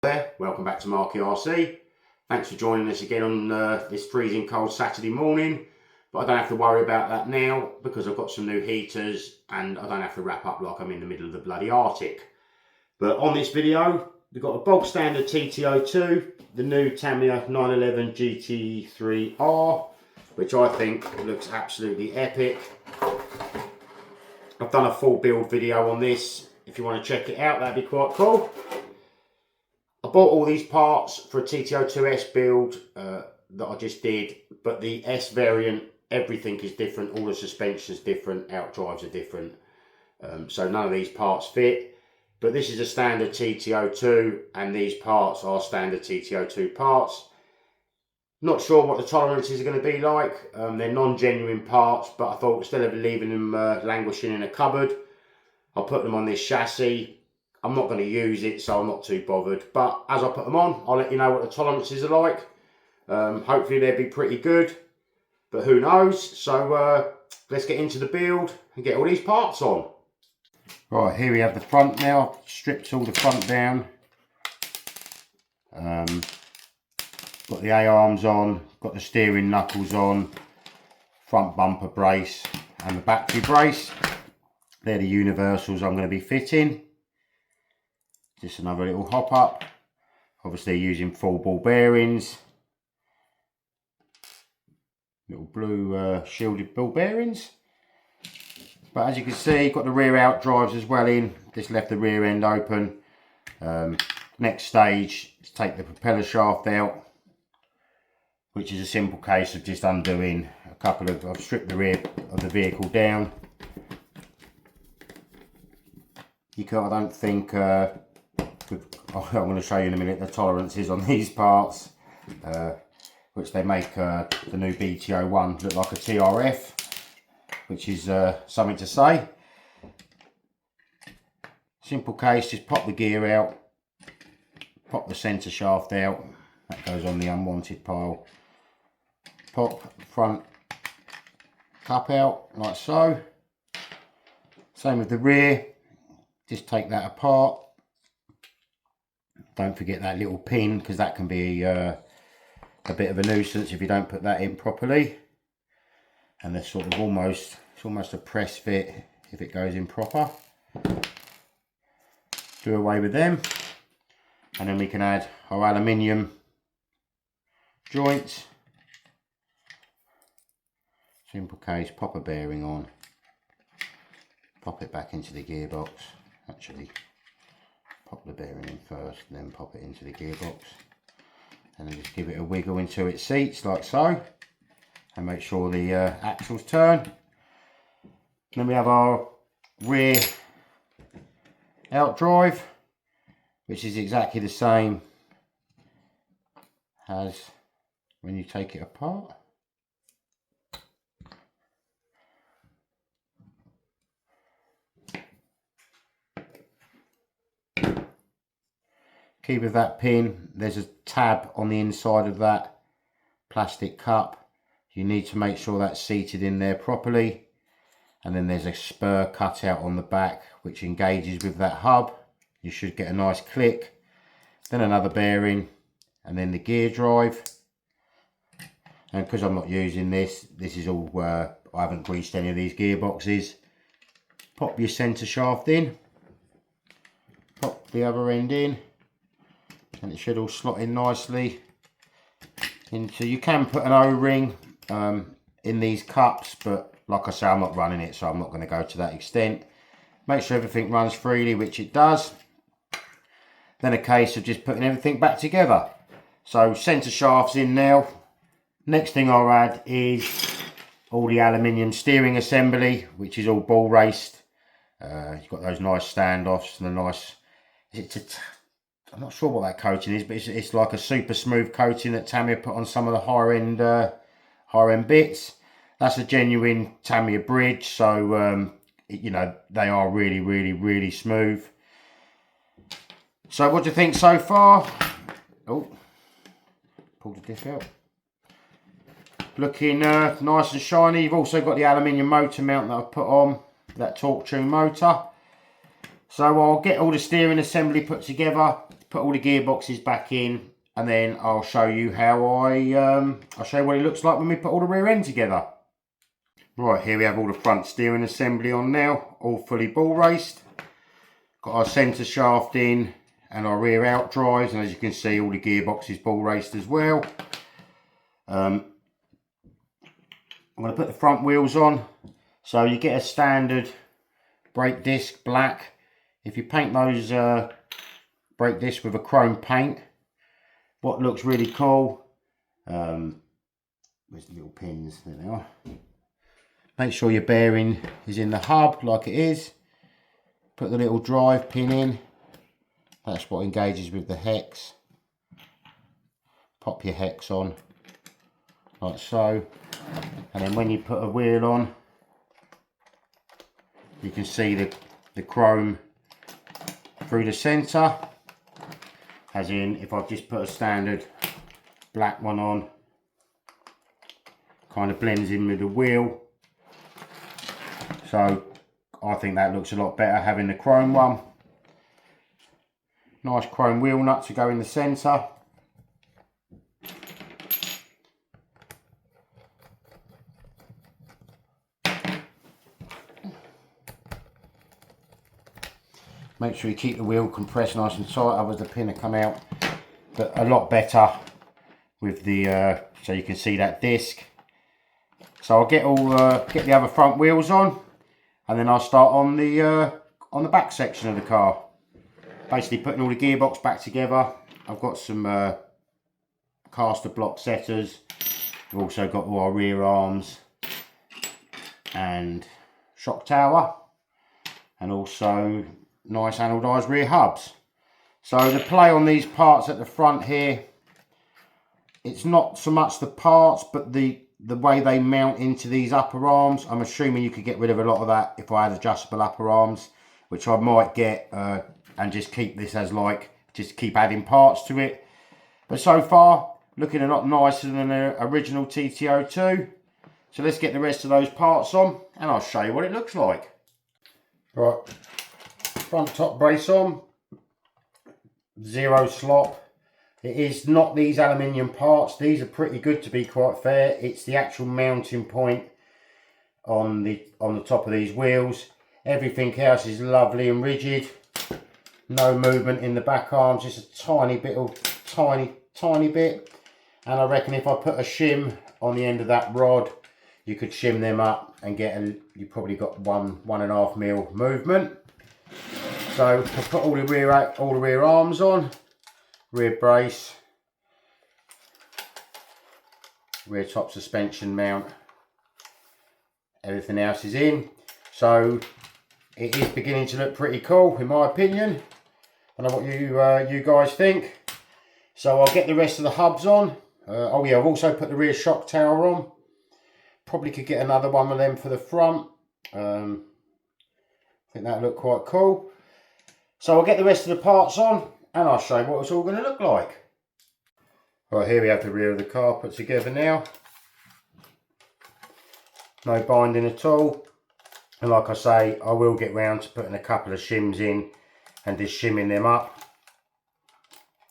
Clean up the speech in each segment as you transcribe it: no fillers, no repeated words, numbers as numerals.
There, welcome back to Marky RC. Thanks for joining us again on this freezing cold Saturday morning, but I don't have to worry about that now because I've got some new heaters and I don't have to wrap up like I'm in the middle of the bloody Arctic. But on this video we've got a bog standard TT02, the new Tamiya 911 GT3R, which I think looks absolutely epic. I've done a full build video on this. If you want to check it out, that'd be quite cool. I bought all these parts for a TT02S build that I just did, but the S variant, everything is different, all the suspension is different, outdrives are different, so none of these parts fit. But this is a standard TT02 and these parts are standard TT02 parts. Not sure what the tolerances are going to be like. They're non-genuine parts, but I thought instead of leaving them languishing in a cupboard, I'll put them on this chassis. I'm not going to use it, so I'm not too bothered. But as I put them on, I'll let you know what the tolerances are like. Hopefully they'll be pretty good, but who knows. So let's get into the build and get all these parts on. Right, here we have the front now. I've stripped all the front down. Got the A-arms on, got the steering knuckles on, front bumper brace and the battery brace. They're the universals I'm going to be fitting. Just another little hop up, obviously using full ball bearings, little blue shielded ball bearings. But as you can see, got the rear out drives as well in, just left the rear end open. Next stage is take the propeller shaft out, which is a simple case of just undoing a couple of, I've stripped the rear of the vehicle down. I don't think, I'm going to show you in a minute the tolerances on these parts, which they make the new BT01 look like a TRF, which is something to say. Simple case, just pop the gear out, pop the centre shaft out, that goes on the unwanted pile, pop front cup out like so. Same with the rear, just take that apart. Don't forget that little pin, because that can be a bit of a nuisance if you don't put that in properly. And they're sort of almost, it's almost a press fit if it goes in proper. Do away with them. And then we can add our aluminium joints. Simple case, pop a bearing on. Pop it back into the gearbox. Actually, pop the bearing in first, then pop it into the gearbox, and then just give it a wiggle until it seats like so, and make sure the axles turn. Then we have our rear out drive, which is exactly the same as when you take it apart. Key with that pin, there's a tab on the inside of that plastic cup. You need to make sure that's seated in there properly. And then there's a spur cut out on the back which engages with that hub. You should get a nice click. Then another bearing, and then the gear drive. And because I'm not using this is all, I haven't greased any of these gearboxes. Pop your centre shaft in, pop the other end in, and it should all slot in nicely into. You can put an O-ring in these cups, but like I say, I'm not running it, so I'm not going to go to that extent. Make sure everything runs freely, which it does. Then a case of just putting everything back together. So centre shaft's in now. Next thing I'll add is all the aluminium steering assembly, which is all ball raced. You've got those nice standoffs and a nice, I'm not sure what that coating is, but it's like a super smooth coating that Tamiya put on some of the higher end bits. That's a genuine Tamiya bridge, so you know, they are really smooth. So what do you think so far? Oh, pulled the diff out. Looking nice and shiny. You've also got the aluminium motor mount that I've put on, that torque tune motor. So I'll get all the steering assembly put together, put all the gearboxes back in, and then I'll show you how I'll show you what it looks like when we put all the rear end together. Right, here we have all the front steering assembly on now, all fully ball raced. Got our centre shaft in and our rear out drives, and as you can see, all the gearboxes ball raced as well. I'm going to put the front wheels on. So you get a standard brake disc, black. If you paint those brake discs with a chrome paint, what looks really cool, where's the little pins? There they are. Make sure your bearing is in the hub like it is. Put the little drive pin in. That's what engages with the hex. Pop your hex on like so, and then when you put a wheel on, you can see the chrome through the centre, as in if I've just put a standard black one on, kind of blends in with the wheel. So I think that looks a lot better having the chrome one. Nice chrome wheel nut to go in the centre. Make sure you keep the wheel compressed nice and tight, otherwise the pin will come out. But a lot better with the, so you can see that disc. So I'll get get the other front wheels on, and then I'll start on the back section of the car. Basically putting all the gearbox back together. I've got some caster block setters. We've also got all our rear arms and shock tower, and also nice anodised rear hubs. So the play on these parts at the front here, it's not so much the parts, but the way they mount into these upper arms. I'm assuming you could get rid of a lot of that if I had adjustable upper arms, which I might get, and just keep this as just keep adding parts to it. But so far, looking a lot nicer than the original TT02. So let's get the rest of those parts on, and I'll show you what it looks like. Right. Front top brace on, zero slop. It is not these aluminium parts. These are pretty good, to be quite fair. It's the actual mounting point on the top of these wheels. Everything else is lovely and rigid. No movement in the back arms, just a tiny bit of tiny bit. And I reckon if I put a shim on the end of that rod, you could shim them up and you probably got 1.5 mil movement. So I'll put all the rear arms on, rear brace, rear top suspension mount, everything else is in. So it is beginning to look pretty cool in my opinion. I don't know what you guys think. So I'll get the rest of the hubs on. Oh yeah, I've also put the rear shock tower on. Probably could get another one of them for the front. I think that'll look quite cool. So I'll get the rest of the parts on, and I'll show you what it's all going to look like. Right, here we have the rear of the car put together now. No binding at all. And like I say, I will get round to putting a couple of shims in and just shimming them up.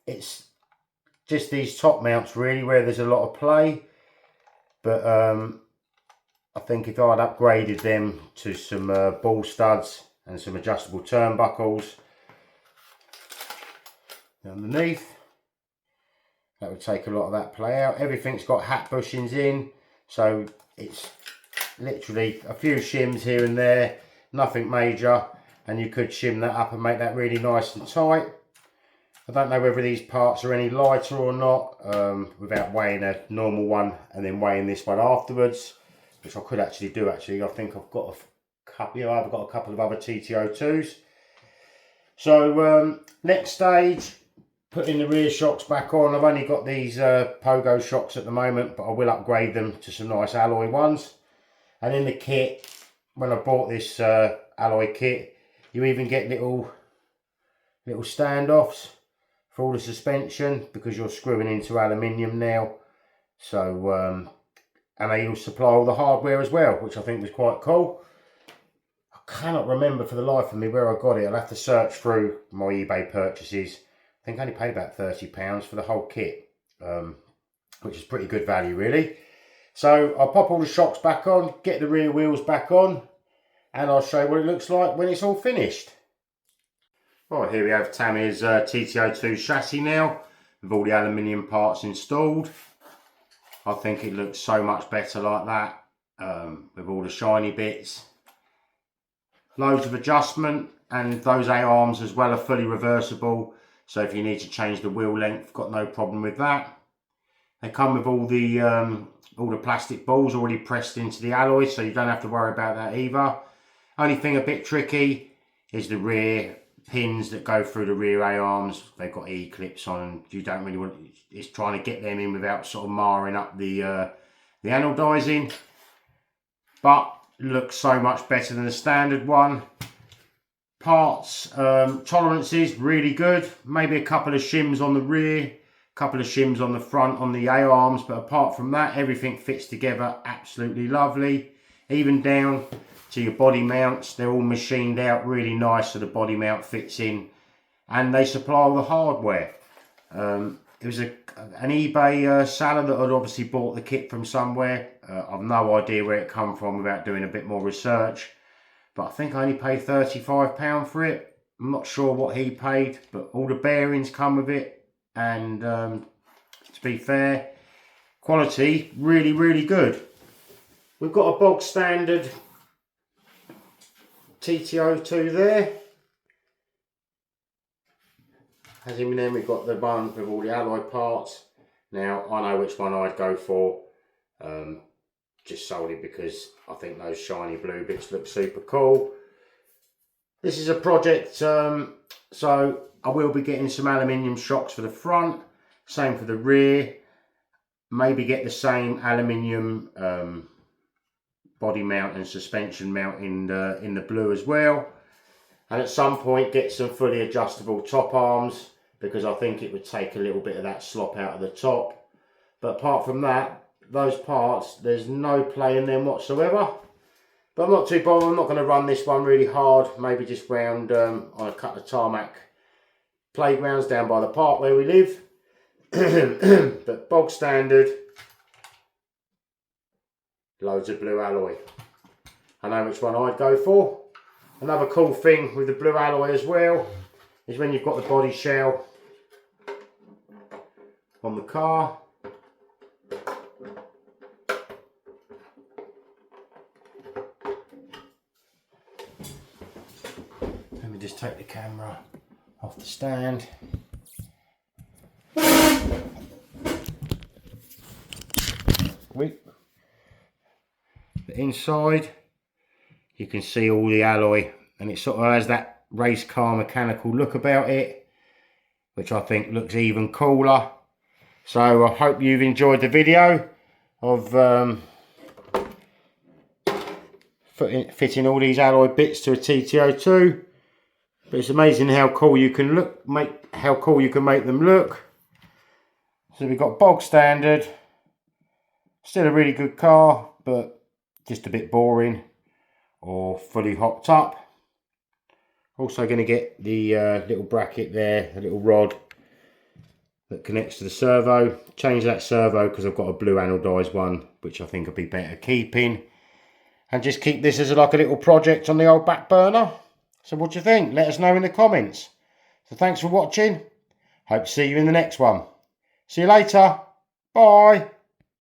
It's just these top mounts really where there's a lot of play. But I think if I'd upgraded them to some ball studs and some adjustable turnbuckles underneath, that would take a lot of that play out. Everything's got hat bushings in, so it's literally a few shims here and there, nothing major, and you could shim that up and make that really nice and tight. I don't know whether these parts are any lighter or not, without weighing a normal one and then weighing this one afterwards, which I could actually do. I think I've got a couple, I've got a couple of other TT02s. So next stage, putting the rear shocks back on. I've only got these Pogo shocks at the moment, but I will upgrade them to some nice alloy ones. And in the kit, when I bought this alloy kit, you even get little standoffs for all the suspension, because you're screwing into aluminium now. So and they will supply all the hardware as well, which I think was quite cool. I cannot remember for the life of me where I got it. I'll have to search through my eBay purchases. I think I only paid about £30 for the whole kit, which is pretty good value really. So I'll pop all the shocks back on, get the rear wheels back on, and I'll show you what it looks like when it's all finished. Right, here we have Tamiya's TT02 chassis now, with all the aluminium parts installed. I think it looks so much better like that, with all the shiny bits. Loads of adjustment, and those A-arms as well are fully reversible, so if you need to change the wheel length, got no problem with that. They come with all the plastic balls already pressed into the alloy, so you don't have to worry about that either. Only thing a bit tricky is the rear pins that go through the rear A-arms. They've got E-clips on, and you don't really want, it's trying to get them in without sort of marring up the anodizing. But looks so much better than the standard one. Parts tolerances really good. Maybe a couple of shims on the rear, couple of shims on the front on the A-arms, but apart from that, everything fits together absolutely lovely. Even down to your body mounts, they're all machined out really nice so the body mount fits in, and they supply all the hardware. It was an eBay seller that had obviously bought the kit from somewhere. I've no idea where it come from without doing a bit more research, but I think I only paid £35 for it. I'm not sure what he paid, but all the bearings come with it, and to be fair, quality really good. We've got a bog standard TT02 there, as in then we've got the one with all the alloy parts. Now I know which one I'd go for, just solely because I think those shiny blue bits look super cool. This is a project, so I will be getting some aluminium shocks for the front, same for the rear, maybe get the same aluminium body mount and suspension mount in the blue as well, and at some point get some fully adjustable top arms, because I think it would take a little bit of that slop out of the top. But apart from that, those parts, there's no play in them whatsoever. But I'm not too bothered. I'm not going to run this one really hard, maybe just round on a couple of tarmac playgrounds down by the park where we live. But bog standard, loads of blue alloy. I know which one I'd go for. Another cool thing with the blue alloy as well is when you've got the body shell on the car, let me just take the camera off the stand. The inside, you can see all the alloy, and it sort of has that race car mechanical look about it, which I think looks even cooler. So I hope you've enjoyed the video of fitting all these alloy bits to a TT02. But it's amazing how cool you can make them look. So we've got bog standard, still a really good car, but just a bit boring or fully hopped up. Also going to get the little bracket there, a little rod that connects to the servo. Change that servo because I've got a blue anodized one, which I think would be better keeping. And just keep this as like a little project on the old back burner. So what do you think? Let us know in the comments. So thanks for watching. Hope to see you in the next one. See you later. Bye.